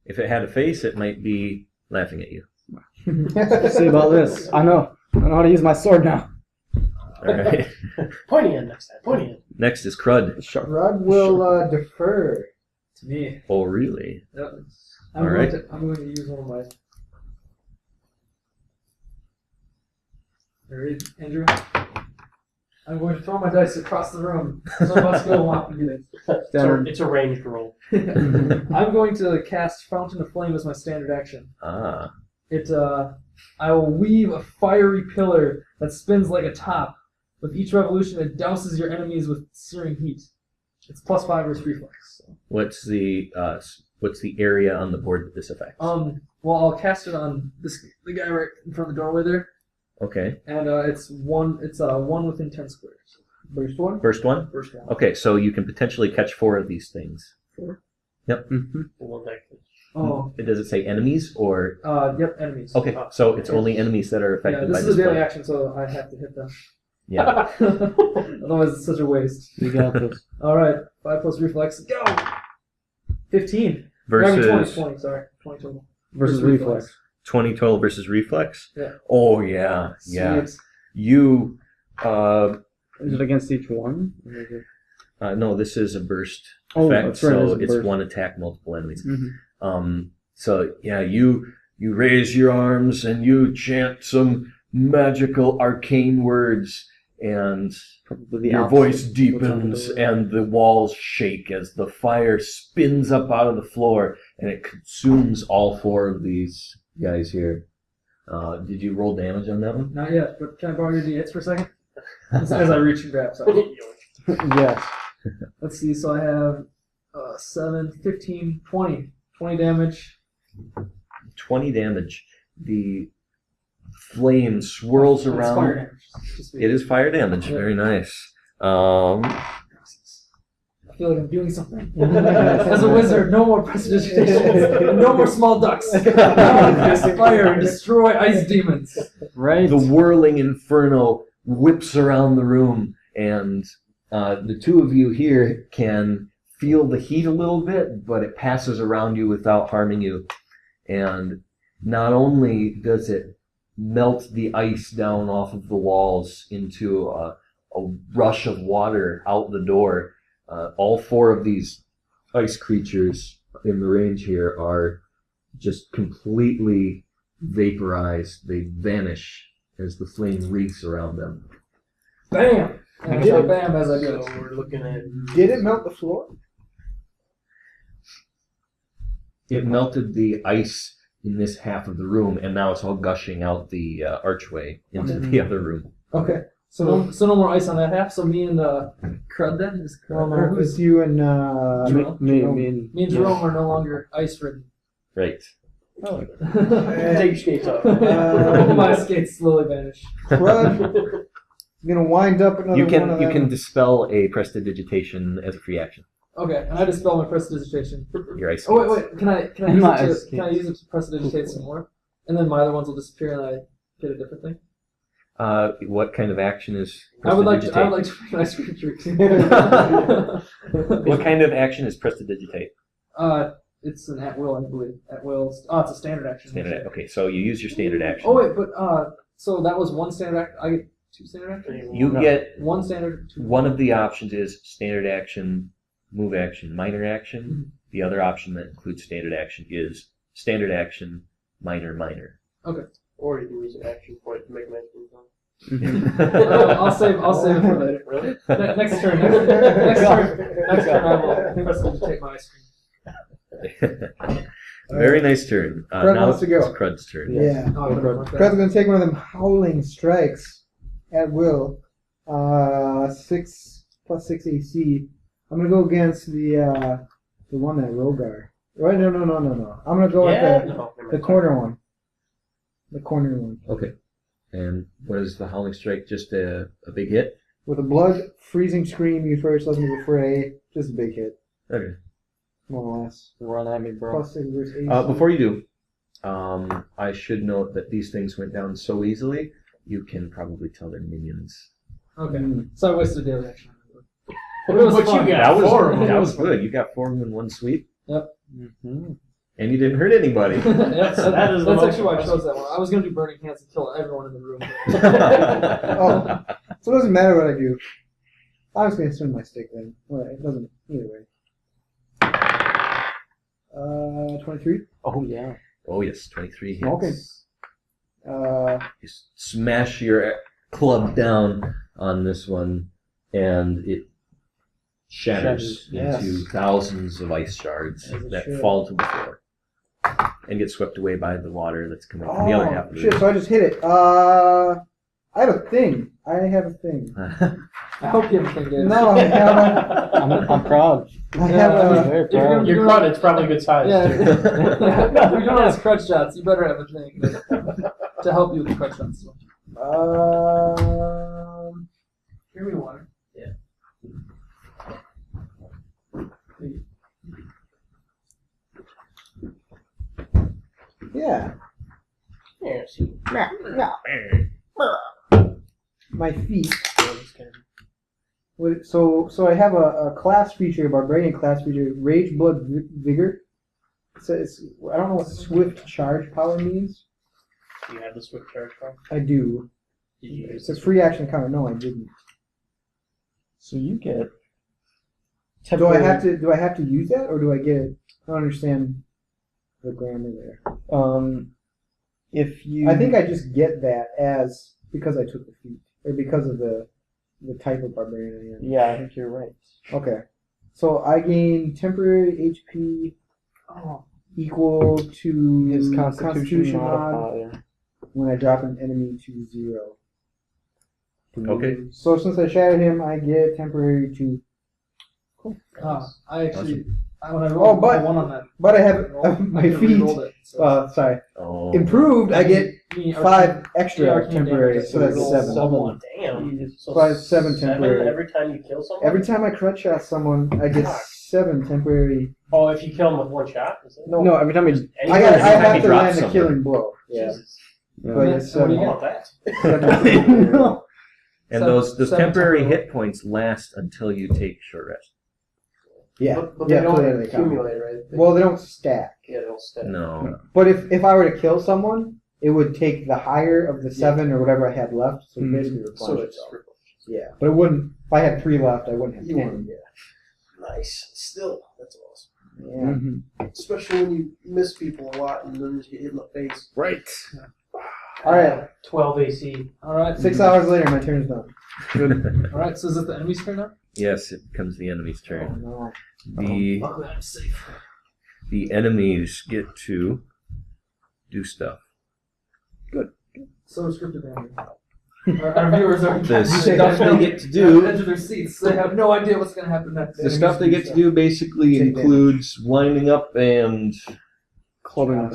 If it had a face, it might be laughing at you. See about this. I know how to use my sword now. All right. Pointy end next time. Pointy end. Next is KRUD. KRUD will defer. To me. Oh, really? Yep. All right. I'm going to use one of my... Ready, Andrew? I'm going to throw my dice across the room. So I must go walk and get it. It's a ranged roll. I'm going to cast Fountain of Flame as my standard action. Ah. I will weave a fiery pillar that spins like a top. With each revolution, it douses your enemies with searing heat. It's +5 versus reflex. So. What's the area on the board that this affects? Well, I'll cast it on the guy right in front of the doorway there. Okay. And it's one within 10 squares. First one? First one? First one. Okay, so you can potentially catch 4 of these things. 4? Yep. Mm-hmm. Oh. Does it say enemies or? Yep, enemies. Okay, so it's only enemies that are affected by this this is a daily play. action, so I have to hit them. Yeah. Otherwise, it's such a waste. You got this. All right, 5 plus reflex, go. 15. Versus 20. Sorry, 20 total. Versus reflex. 20 total versus reflex. Yeah. Oh yeah, yeah. Sweet. You. Is it against each one? No, this is a burst Oh, effect, that's right, so it's a it's burst. one attack, multiple enemies. Mm-hmm. So yeah, you raise your arms and you chant some magical arcane words, and Probably your opposite voice of what's deepens on the door. and the walls shake as the fire spins up out of the floor and it consumes all 4 of these guys here. Did you roll damage on that one? Not yet, but can I borrow your d8s for a second? As I reach and grab something. Yes. Let's see, so I have 7, 15, 20. 20 damage. 20 damage. The flame swirls It's around. fire damage. Just It is fire damage. Yeah. Very nice. I feel like I'm doing something. As a wizard, no more prestidigitations. No more small ducks. Cast fire and destroy ice demons. Right. The whirling inferno whips around the room, and the 2 of you here can feel the heat a little bit, but it passes around you without harming you. And not only does it melt the ice down off of the walls into a rush of water out the door, all 4 of these ice creatures in the range here are just completely vaporized. They vanish as the flame wreaths around them. Bam! And I shot bam as I do So it. we're looking at... Did it melt the floor? It melted the ice in this half of the room, and now it's all gushing out the archway into the other room. Okay. So no more ice on that half. So me and KRUD then is KRUD. Or It's who's you and Jerome? Me Me and Jerome are no longer ice ridden. Right. Oh. Take your skates off. My skates slowly vanish. KRUD gonna wind up another You one of can them. dispel a prestidigitation as a free action. Okay, and I dispel my prestidigitation. Your ice. Oh wait, can I My use ice it? Can I use it to prestidigitate some more? And then my other ones will disappear, and I get a different thing. What kind of action is I would like prestidigitate? to make an ice cream treat. What kind of action is prestidigitate? It's an at will, I believe. At will. Oh, it's a standard action. Standard. Okay, so you use your standard action. Oh wait, but so that was one standard action. I get 2 standard actions. You No. get One standard. 2. one of the options is standard action, move action, minor action. Mm-hmm. The other option that includes standard action is standard action, minor, minor. Okay. Or you can use an action point to make an ice cream I'll save it for later. Really? Next turn. Next turn. I will prestidigitate my ice cream. Very nice turn. KRUD Now wants to go. it's KRUD's turn. Yeah. Oh, KRUD's gonna take one of them howling strikes at will. 6 plus 6 AC. I'm gonna go against the one at Rhogar. Right? No. I'm gonna go at the corner one. The corner one. Okay. And what is the howling strike? Just a big hit? With a blood freezing scream, you first let me fray. Just a big hit, Okay. more or less. Run at me, bro. Plus 6 versus 8. Before you do, I should note that these things went down so easily, you can probably tell they're minions. Okay. So I wasted a daily action. But you got That was 4 of them. that was good. You got 4 of them in one sweep. Yep. Mm-hmm. And And you didn't hurt anybody. Yes, That is the that's most actually why I impressive. chose that one. I was going to do Burning Hands and kill everyone in the room. Oh, so it doesn't matter what I do. I was going to swing my stick then. Well, it doesn't either way. 23. Oh yeah. Oh, yes, 23 hits. Okay. You smash your club down on this one, and it shatters Yes. into thousands of ice shards As it that should. fall to the floor and get swept away by the water that's coming from the other half of the Shit, so I just hit it. I have a thing. I have a thing. room. I hope you have a thing, Dave. No, I have a... I'm proud. I have a... Very If you're proud. Your crud, it's probably a good size. Yeah. too. If you're doing this crutch shots, you better have a thing to help you with the crutch shots. Give me water. Yeah. Yeah, see. My feet. So I have a class feature, Barbarian class feature, Rage, Blood, Vigor. It's I don't know what Swift Charge Power means. Do you have the swift charge card? I do. Did you use It's a free action counter. No, I didn't. So you get. Do I have to use that, or do I get it? I don't understand the grammar there. If you. I think I just get that as because I took the feat, or because of the type of barbarian I am. Yeah, I think you're right. Okay. So I gain temporary HP equal to His Constitution modifier. when I drop an enemy to 0. Okay. So since I shattered him, I get temporary 2. I actually, when I Oh, rolled but- a 1 on that, But I have roll, my I feet. rolled it. So. Sorry. Oh. Improved, I get Me, 5 extra arcane temporary, damage, so that's roll 7. Oh, damn. So 7 temporary. every time you kill someone? Every time I crutch shot someone, I get 7 temporary. Oh, if you kill them with one shot? Is it? No, every time you. Any I time have you to drop land a someone. killing blow. Yeah. Jesus. But it's What do you I 7. want that. And Seven- those seven temporary temporary. hit points last until you take short rest. Yeah. But Yeah, they don't so they count. accumulate, right? Well, they don't stack. Yeah, they don't stack. No. But if I were to kill someone, it would take the higher of the 7 or whatever I had left, so it basically So replenish it's itself. Yeah, but it wouldn't. If I had 3 left, I wouldn't have 10. nice. Still, that's awesome. Yeah. Mm-hmm. Especially when you miss people a lot and then you get hit in the face. Right. All right. 12 AC. Alright. 6 hours later, my turn's done. Alright, so is it the enemy's turn now? Yes, it becomes the enemy's Oh turn. no. The Luckily I'm safe. the enemies get to do stuff. So scripted damage. Our viewers are The stuff they get to do. on the edge of their seats. They have no idea what's going to happen next. The stuff they get to do basically Take includes winding up and Clubbing.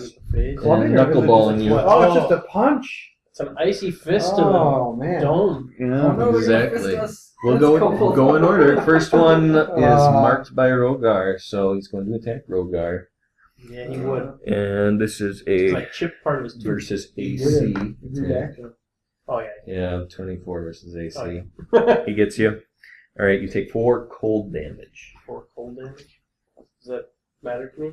Clubbing or is it knuckleballing just a you. punch? Oh, it's just a punch. It's an icy fist Oh in man. a dome. Yeah. No, they're gonna Exactly. fist us. We'll That's cool. go in order. First one is Uh, marked by Rhogar, so he's going to attack Rhogar. Yeah, he would. And this is It's a like chip part of his tooth. versus He AC. did it. attack. Oh, yeah. Yeah, 24 versus AC. Oh, yeah. He gets you. All right, you take 4 cold damage. 4 cold damage. Does that matter to me?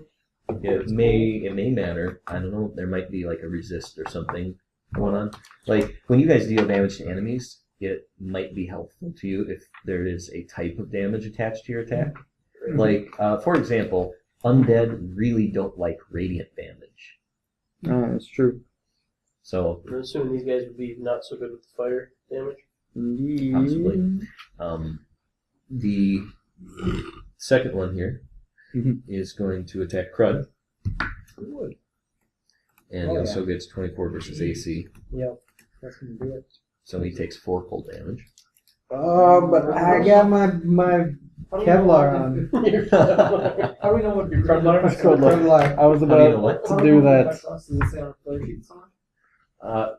It may matter. I don't know. There might be like a resist or something going on. Like when you guys deal damage to enemies, it might be helpful to you if there is a type of damage attached to your attack. Like for example, undead really don't like radiant damage. Oh, that's true. So I'm assuming these guys would be not so good with the fire damage. Indeed. possibly. The second one here Mhm. is going to attack KRUD. And Oh, he also gets 24 versus AC. Yep. That's gonna do it. So he takes 4 cold damage. Oh, but I got my Kevlar on. How do we know what Your Kevlar? That's cool. Kevlar. I was How do you know about what? How to do we do know what that. affects us? Does it say on a player sheet somewhere?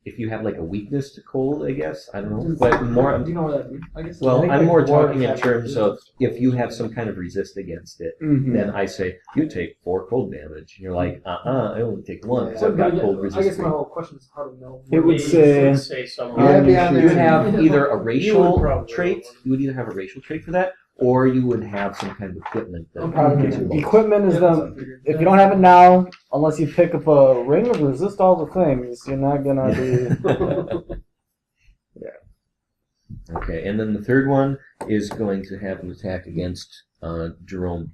If you have like a weakness to cold, I guess I don't know. But more, Do you know what that means? I guess. I well, think I'm like more water talking in type terms of resistance. if you have some kind of resist against it, Mhm. then I say you take 4 cold damage, and you're like, I only take 1 because Yeah. I've got But cold I guess resistance. my whole question is how do we know? It would It say- would say somewhere. Yeah, it'd be on You there. have either a You racial would probably trait. know. You would either have a racial trait for that, or you would have some kind of equipment that Okay. gives you bonus. Equipment is Yeah, that's what I the. figured. If you don't have it now, unless you pick up a ring of resist all the things, you're not gonna be. Okay, and then the third one is going to have an attack against Jerome.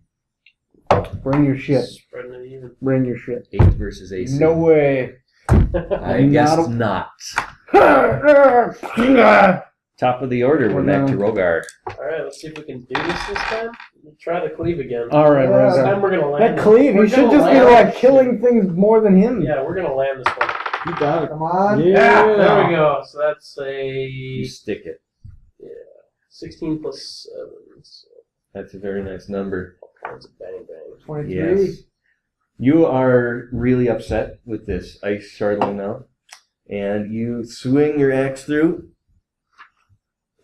Bring your shit. Spreading it even. Bring your shit. 8 versus AC. No way. I guess not. Top of the order, we're back to Rhogar. Alright, let's see if we can do this time. We'll try to cleave again. All right, Yeah. This Rosa. time we're gonna land. That cleave, We're you should gonna just be land like this killing things more than him. shit. Yeah, we're gonna land this one. You got it. Come on. Yeah. There we go. So that's You a stick it. 16 plus 7. So That's a very nice number. all kinds of bang bang. 23. Yes. You are really upset with this ice shardling now. And you swing your axe through.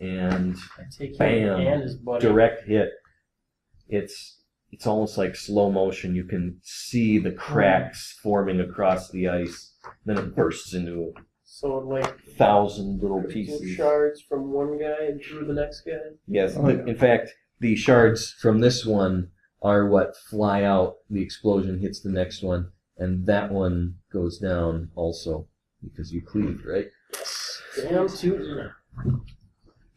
And I take him Bam. and his buddy. direct hit. It's almost like slow motion. You can see the cracks forming across the ice. Then it bursts into So like 1,000 little two pieces. shards from one guy and through the next guy. Yes. Oh, yeah. In fact, the shards from this one are what fly out. The explosion hits the next one, and that one goes down also because you cleaved, right? Yes. Damn tootin'.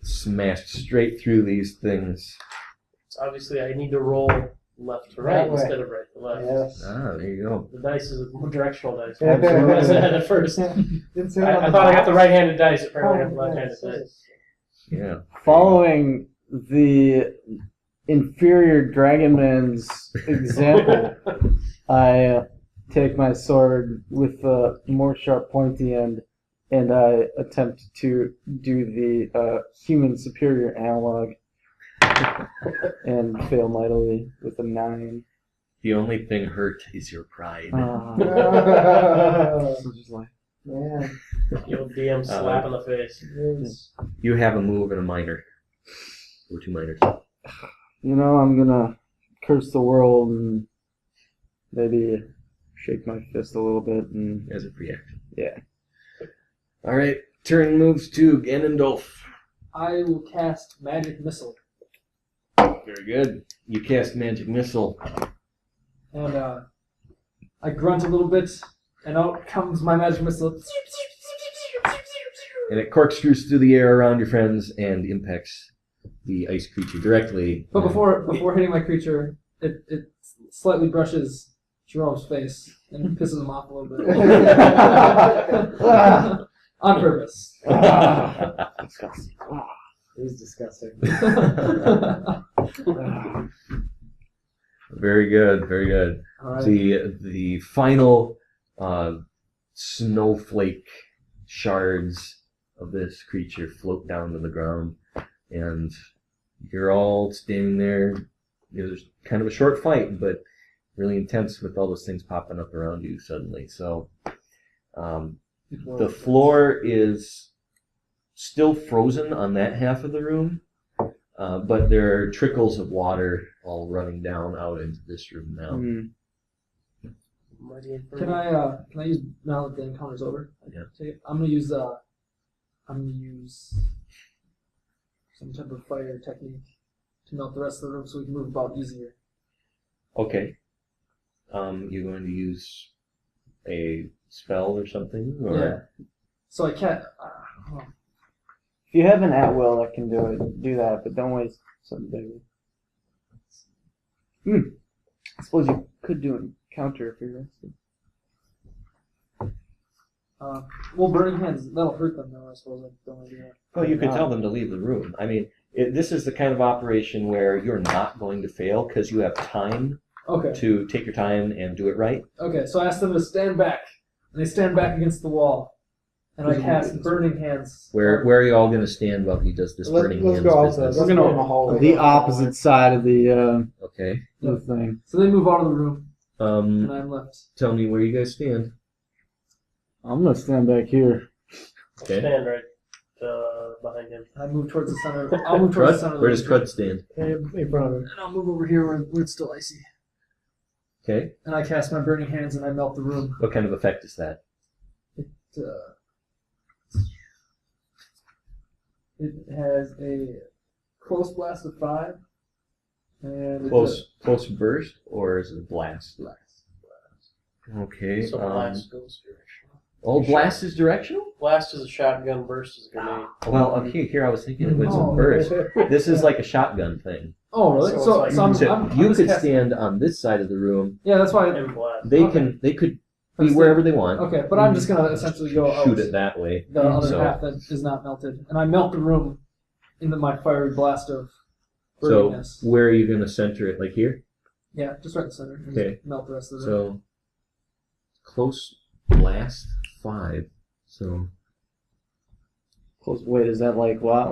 Smashed straight through these things. So obviously I need to roll left to right That way. instead of right to left. Yes. Ah, there you go. The dice is a directional dice. Yeah. I said that at first. Didn't say it on I the thought I got box. the right-handed dice. Apparently I got the Oh, left-handed yes, dice. Yeah. Following the inferior Dragonman's example, I take my sword with the more sharp pointy end, and I attempt to do the human superior analog, and fail mightily with a 9. The only thing hurt is your pride. So just like, Man. The old DM slap in the face. Yes. You have a move and a minor. Or 2 minors. I'm gonna curse the world and maybe shake my fist a little bit and As a free action. yeah. Alright, turn moves to Ganondolf. I will cast Magic Missile. Very good. You cast Magic Missile. And I grunt a little bit, and out comes my Magic Missile. And it corkscrews through the air around your friends and impacts the ice creature directly. But before hitting my creature, it slightly brushes Jerome's face and pisses him off a little bit. On purpose. Disgusting. It is disgusting. Very good, very good. All right. The final snowflake shards of this creature float down to the ground, and you're all standing there. There's kind of a short fight, but really intense with all those things popping up around you suddenly. So the floor is still frozen on that half of the room, but there are trickles of water all running down out into this room now. Mm. Can I use now that the encounter's over? Yeah. I'm gonna use some type of fire technique to melt the rest of the room so we can move about easier. Okay. You're going to use a spell or something? Or? Yeah. So I can't. If you have an at-will that can do it, do that, but don't waste something bigger. I suppose you could do a counter if you're rested. Well, burning hands, that'll hurt them though, I suppose. I don't want to do that. Well, you could tell them to leave the room. I mean, this is the kind of operation where you're not going to fail because you have time Okay. to take your time and do it right. Okay, so I asked them to stand back. And they stand back against the wall. And I cast burning hands. Where are you all going to stand while he does this burning Let's hands go out business? Let's go in the hallway. The opposite side of the Okay. thing. So they move out of the room, and I'm left. Tell me where you guys stand. I'm gonna stand back here. Okay. Stand right behind him. I move towards the center. I'll move towards the center Crud? of the Where does room. Crud stand? In front of him. And I'll move over here where it's still icy. Okay. And I cast my burning hands and I melt the room. What kind of effect is that? It has a close blast of 5, And Close burst, or is it blast? Okay. So blast goes directional. Oh, blast is directional? Blast is a shotgun, burst is a grenade. Well, okay, here I was thinking it was a Oh. burst. This is like a shotgun thing. Oh, really? So So, it's so, like- I'm You just could casting- stand on this side of the room. Yeah, that's why. And blast. They Okay. could I'm be still- wherever they want. Okay, but I'm just gonna essentially go out Shoot it that way. the other So- half that is not melted, and I melt the room into my fiery blast of So burningness. where are you going to center it? Like here? Yeah, just right in the center. And Okay. just melt the rest of it. So close blast 5. So Close. Wait, is that like what?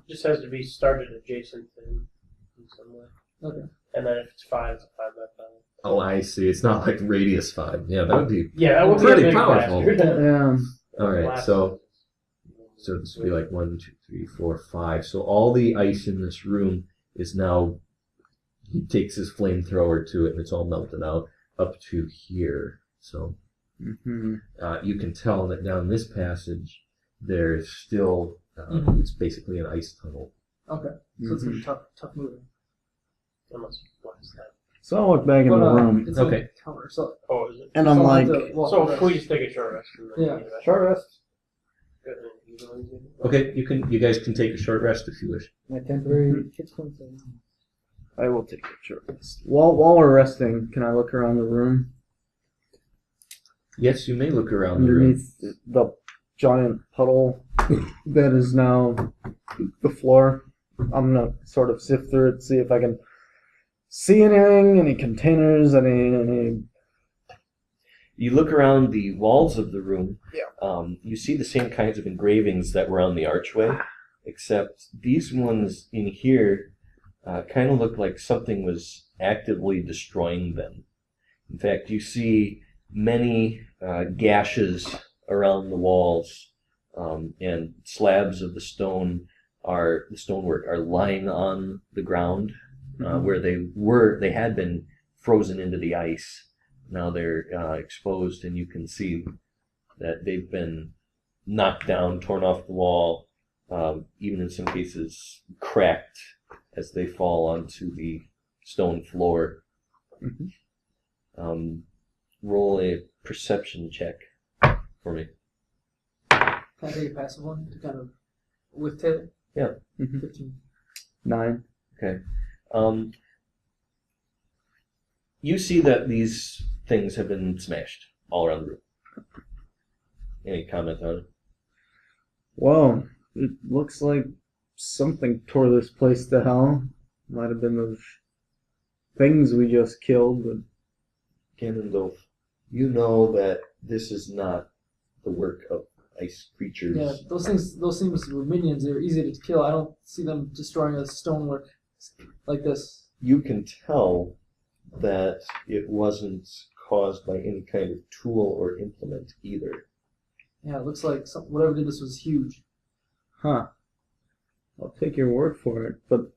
Just has to be started adjacent to him in some way. Okay. And then if it's 5, it's a 5 by 5. oh, I see. It's not like radius 5. Yeah, that would be Yeah, that would be Pretty a big powerful. bastard. Yeah. all right. Blast So is- this would be like 1, 2, 3, 4, 5. So all the ice in this room is now. He takes his flamethrower to it, and it's all melted out up to here. So Mm-hmm. you can tell that down this passage, there's still. Mhm. It's basically an ice tunnel. Okay. So it's gonna be tough moving. Unless you blast that. So I'll look back in But, the room, It's Okay. a counter. So, Oh, is it? and I'm so like, I'll have to walk So the please rest. take a short rest. And then Yeah. you rest. short rest. Good, and you go easy. Okay, you guys can take a short rest if you wish. My temporary hit points are I will take a short rest. While we're resting, can I look around the room? Yes, you may look around the room. Underneath the giant puddle that is now the floor. I'm gonna sort of sift through it, see if I can see anything, any containers, any. You look around the walls of the room. Yeah. You see the same kinds of engravings that were on the archway, except these ones in here kind of look like something was actively destroying them. In fact, you see many gashes around the walls, and slabs of the stonework are lying on the ground where they had been frozen into the ice. Now they're exposed, and you can see that they've been knocked down, torn off the wall, even in some cases cracked as they fall onto the stone floor. Mhm. Roll a perception check for me. Can I take a passive one to kind of with Taylor? Yeah. 15. 9. Okay. You see that these things have been smashed all around the room. Any comment on it? Well, it looks like something tore this place to hell. Might have been those things we just killed, but Ganondolf, you know that this is not the work of ice creatures. Yeah, those things were minions. They were easy to kill. I don't see them destroying a stonework like this. You can tell that it wasn't caused by any kind of tool or implement either. Yeah, it looks like whatever did this was huge. huh. I'll take your word for it. But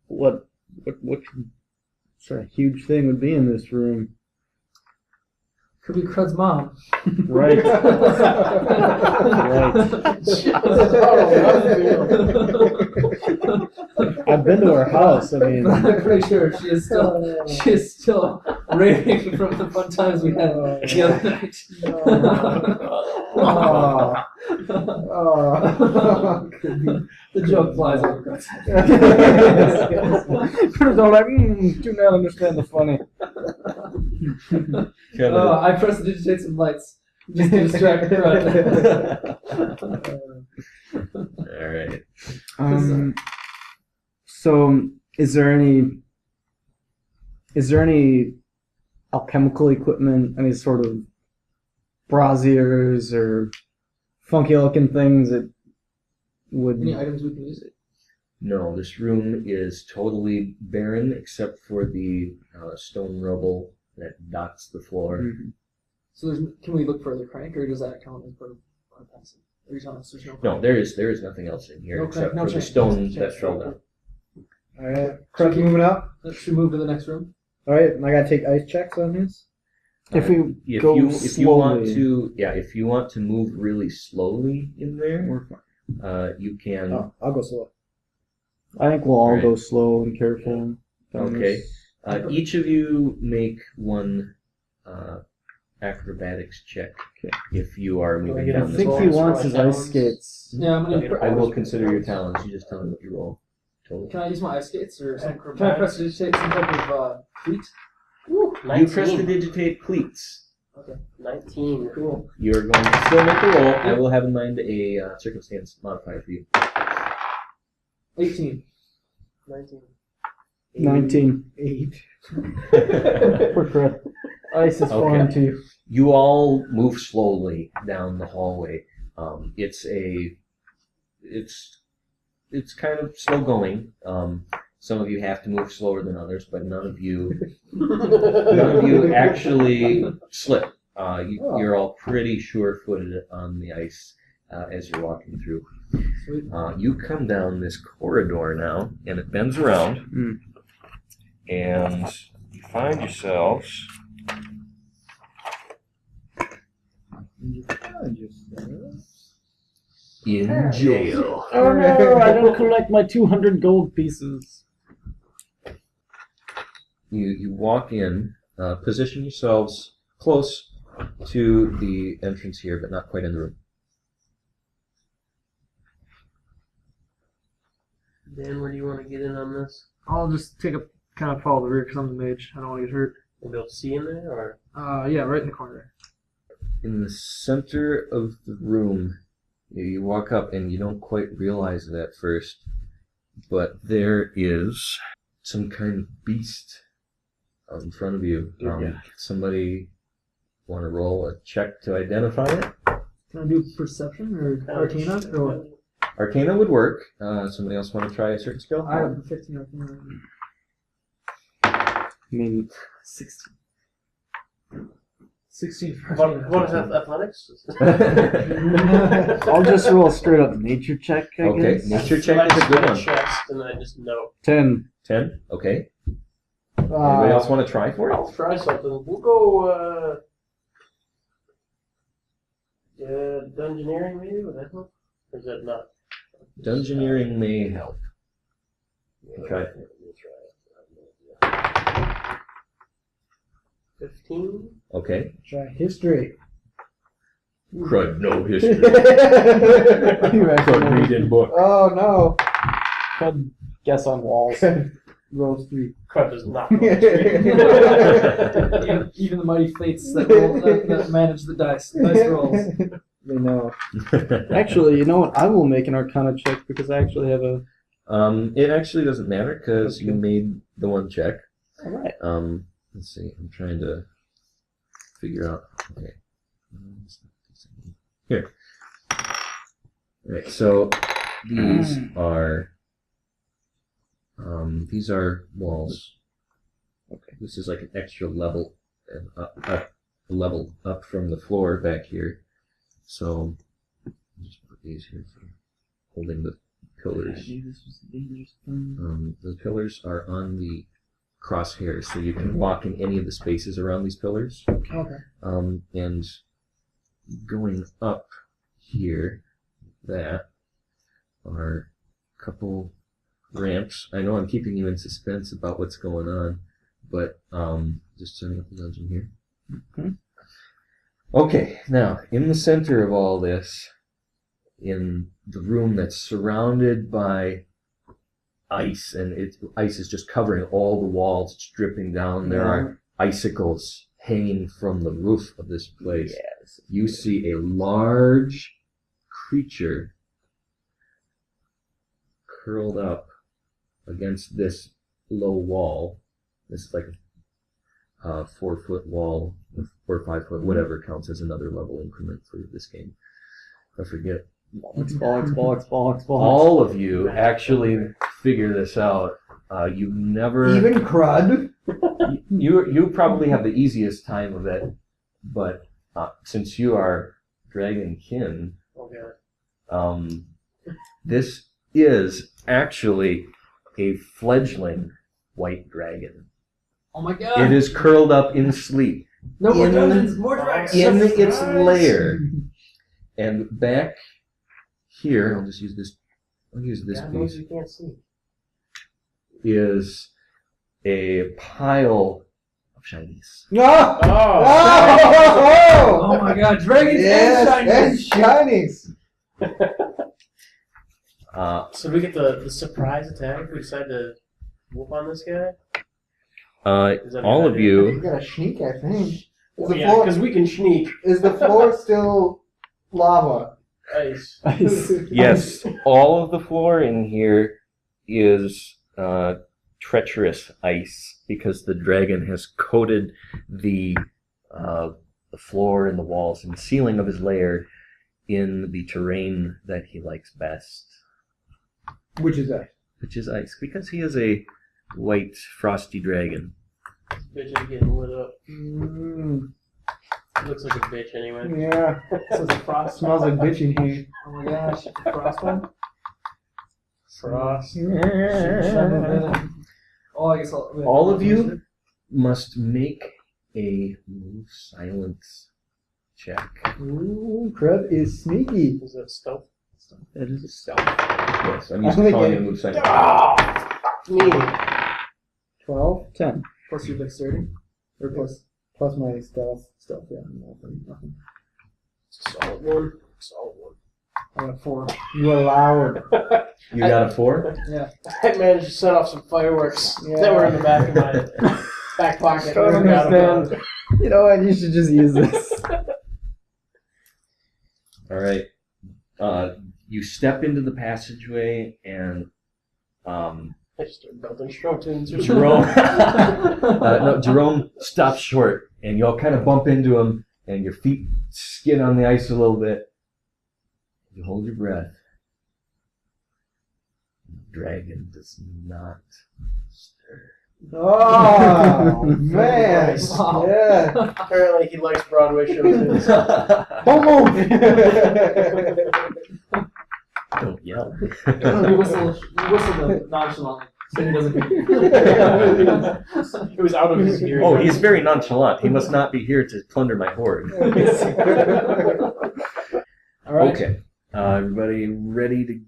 what sort of huge thing would be in this room? Could be KRUD's mom. Right. I've been to her house. I mean, I'm pretty sure she is still raving from the fun times we had the other night. The joke flies over KRUD's head. they're like, do not understand the funny. I prestidigitate some lights just to distract KRUD. All right. So is there any alchemical equipment, any sort of braziers or funky looking things that would Any items we can use? No, this room is totally barren except for the stone rubble that dots the floor. Mhm. So can we look further crank, or does that count as part of our passive? Are you telling us there's no crank? No, there is nothing else in here No except crank, no for the change. stone Change. that fell down. Alright, Crud's moving up. Should we move to the next room? Alright, and I gotta take ice checks on this. If we If go you want slowly. to, if you want to move really slowly in there, we're fine. you can. Oh, I'll go slow. I think we'll all Alright. go slow and careful. down Okay. this. Each of you make one acrobatics check if you are moving get I down this think Well, he path. wants his talents. ice skates. Yeah, I'm gonna. I will consider your talents. You just tell me what you roll. Total. Can I use my ice skates or some, can I Acrobatics. prestidigitate some type of cleat? You 19. prestidigitate cleats. 19. Cool. You're going to still make the roll. I will have in mind a circumstance modifier for you. 18. 19. 19. 8. For crit. Ice is foreign Okay. to you. You all move slowly down the hallway. It's kind of slow going. Some of you have to move slower than others, but none of you actually slip. You're all pretty sure-footed on the ice as you're walking through. Sweet. You come down this corridor now, and it bends around, and you find yourselves in jail. Oh no, I didn't collect my 200 gold pieces. You walk in, position yourselves close to the entrance here, but not quite in the room. Dan, where do you want to get in on this? I'll just take a kind of follow the rear because I'm the mage. I don't want to get hurt. We'll be able to see in there, or Yeah, right in the corner. In the center of the room, you walk up and you don't quite realize it at first, but there is some kind of beast out in front of you. Somebody want to roll a check to identify it? Can I do perception or arcana or what? Arcana would work. Somebody else want to try a certain skill? I have 15 arcana. I mean, 16. 16 for what arcana. is athletics? I'll just roll a straight up nature check, I Okay, guess. nature check is a good one. Chest, and I just know. 10. 10? Okay. Anybody else want to try for I'll it? try something. We'll go. Dungeoneering maybe. Would that help? Or is that not? Dungeoneering may help. Okay. 15. Okay. Try history. CRUD, no history. You actually CRUD, read in book. Oh no. could guess on walls. Rolls 3. Crud does not. Even the mighty fates that roll that manage the dice rolls. They know. Actually, you know what? I will make an Arcana check because I actually have a. It actually doesn't matter because you made the one check. All right. Let's see. I'm trying to figure out. Okay. Here. All right. So these are walls. Okay. This is like an extra level, level up from the floor back here. So I'll just put these here for holding the pillars. The pillars are on the crosshairs, so you can walk in any of the spaces around these pillars. Okay. And going up here, that are a couple ramps. I know I'm keeping you in suspense about what's going on, but just setting up the dungeon here. Okay. Okay, now in the center of all this, in the room that's surrounded by ice, and ice is just covering all the walls, it's dripping down. There are icicles hanging from the roof of this place. Yes. You see a large creature curled up against this low wall. This is like a 4-foot wall, or 5 foot, whatever counts as another level increment for this game. I forget. Bollocks. All of you actually figure this out. You never. Even CRUD? You probably have the easiest time of it, but since you are dragon kin, Okay. this is actually a fledgling white dragon. Oh my god! It is curled up in sleep No more in- dungeons, more dragons! in its lair, and back here, I'll use this God knows piece. you can't see. is a pile of shinies. No! Oh! Oh! Oh my god, dragons Yes, and and shinies! shinies! So we get the surprise attack if we decide to whoop on this guy? Is that a All good of idea? You you, gotta sneak, I think. Is Oh, the yeah, floor, because we can sneak. is the floor still lava? Ice. yes, all of the floor in here is treacherous ice because the dragon has coated the floor and the walls and ceiling of his lair in the terrain that he likes best, Which is that? which is ice, because he is a white frosty dragon. This bitch is getting lit up. Mm, Looks like a bitch anyway. yeah. So it's a frost. Smells like bitch in here. Oh my gosh, frost one? Frost. Oh, I guess I'll. wait, All of you must make a move silence check. Ooh, KRUD is sneaky. Is that stealth? That is a stealth. Yes, I'm I used to think calling it- it a move silence. Ah! Me. 12. 10. Plus your dexterity? Or plus Plus my stealth. stealth, yeah. Nothing. It's a solid one. Solid one. I got 4. You allowed. You got a 4? Yeah. I managed to set off some fireworks Yeah. that were in the back of my back pocket. Don't Never got 'em out. understand. You know what? You should just use this. All right. You step into the passageway and I just started belting strong tunes. Jerome, no, Jerome stops short, and you all kind of bump into him, and your feet skid on the ice a little bit. You hold your breath. The dragon does not stir. Oh, man. Wow. Yeah. Apparently he likes Broadway shows. Don't Don't yell. You whistle nonchalantly, so he doesn't hear. It was out of his hearing. Oh, he's very nonchalant. He must not be here to plunder my hoard. All right. Okay. Everybody ready to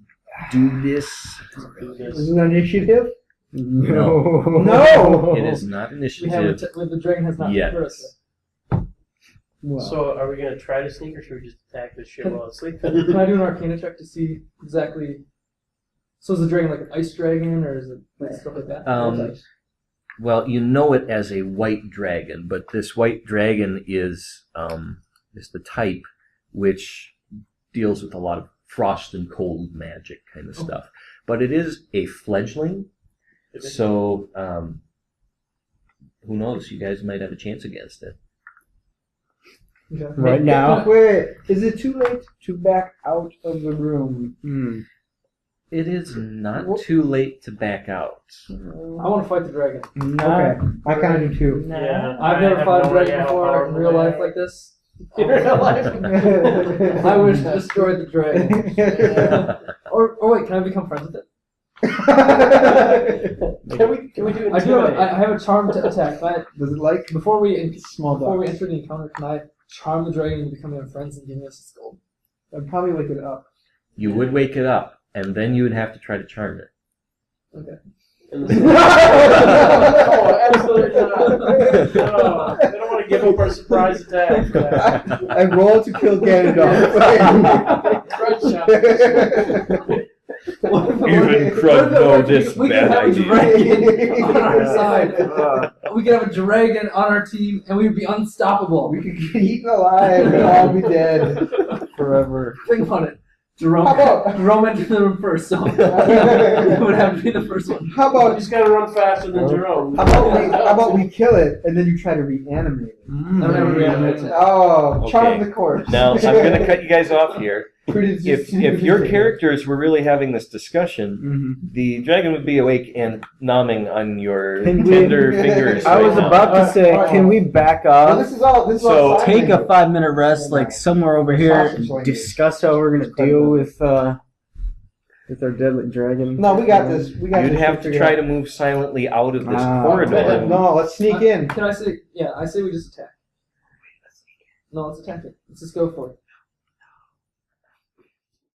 do this? Do Is this. it initiative? No. No! It is not We have initiative. the dragon has not Yet. hurt us yet. Well, So are we gonna try to sneak or should we just attack this shit while it's sleeping? Can I do an Arcana check to see exactly? So is the dragon like an ice dragon, or is it like stuff like that? Well, you know it as a white dragon, but this white dragon is the type which deals with a lot of frost and cold magic kind of stuff. But it is a fledgling, so who knows? You guys might have a chance against it. Okay. Right now. wait, is it too late to back out of the room? It is not too late to back out. I want to fight the dragon. Okay, I kind of do too. Yeah, I've never fought a dragon before in real life like this. In real life. I wish to destroy the dragon. Or wait, can I become friends with it? Can we do I do. intimidate? I have a charm to attack. Does it like Before we small dogs? enter the encounter, can I charm the dragon into becoming our friends and giving us its gold? I'd probably wake it up. You would wake it up, and then you would have to try to charm it. Okay. No, absolutely not. No, I don't want to give up our surprise attack. I roll to kill Ganondolf. Crunch shot. Even Krug know this We bad can have a idea. dragon on our side. We could have a dragon on our team, and we would be unstoppable. We could get eaten alive and all be dead. Forever. Think about it. Jerome, How about- Jerome entered the room first, so it would have to be the first one. How You about just gotta run faster than Jerome. how about we kill it and then you try to reanimate it? I don't ever reanimate it. Oh, charm Okay. the corpse. Now, I'm going to cut you guys off here. Pretty If your characters were really having this discussion, the dragon would be awake and nomming on your Can we- tender fingers. I was right now. about to say, can we back Well, off? this is all So, side Take a thing. 5-minute rest, like somewhere over here, Sausage and language. discuss how we're gonna deal with our deadly dragon. No, we got this. We got You'd this have shit to figured try out. to move silently out of this Ah. corridor. No, let's sneak in. Can I say? Yeah, I say we just attack. No, let's attack it. Let's just go for it.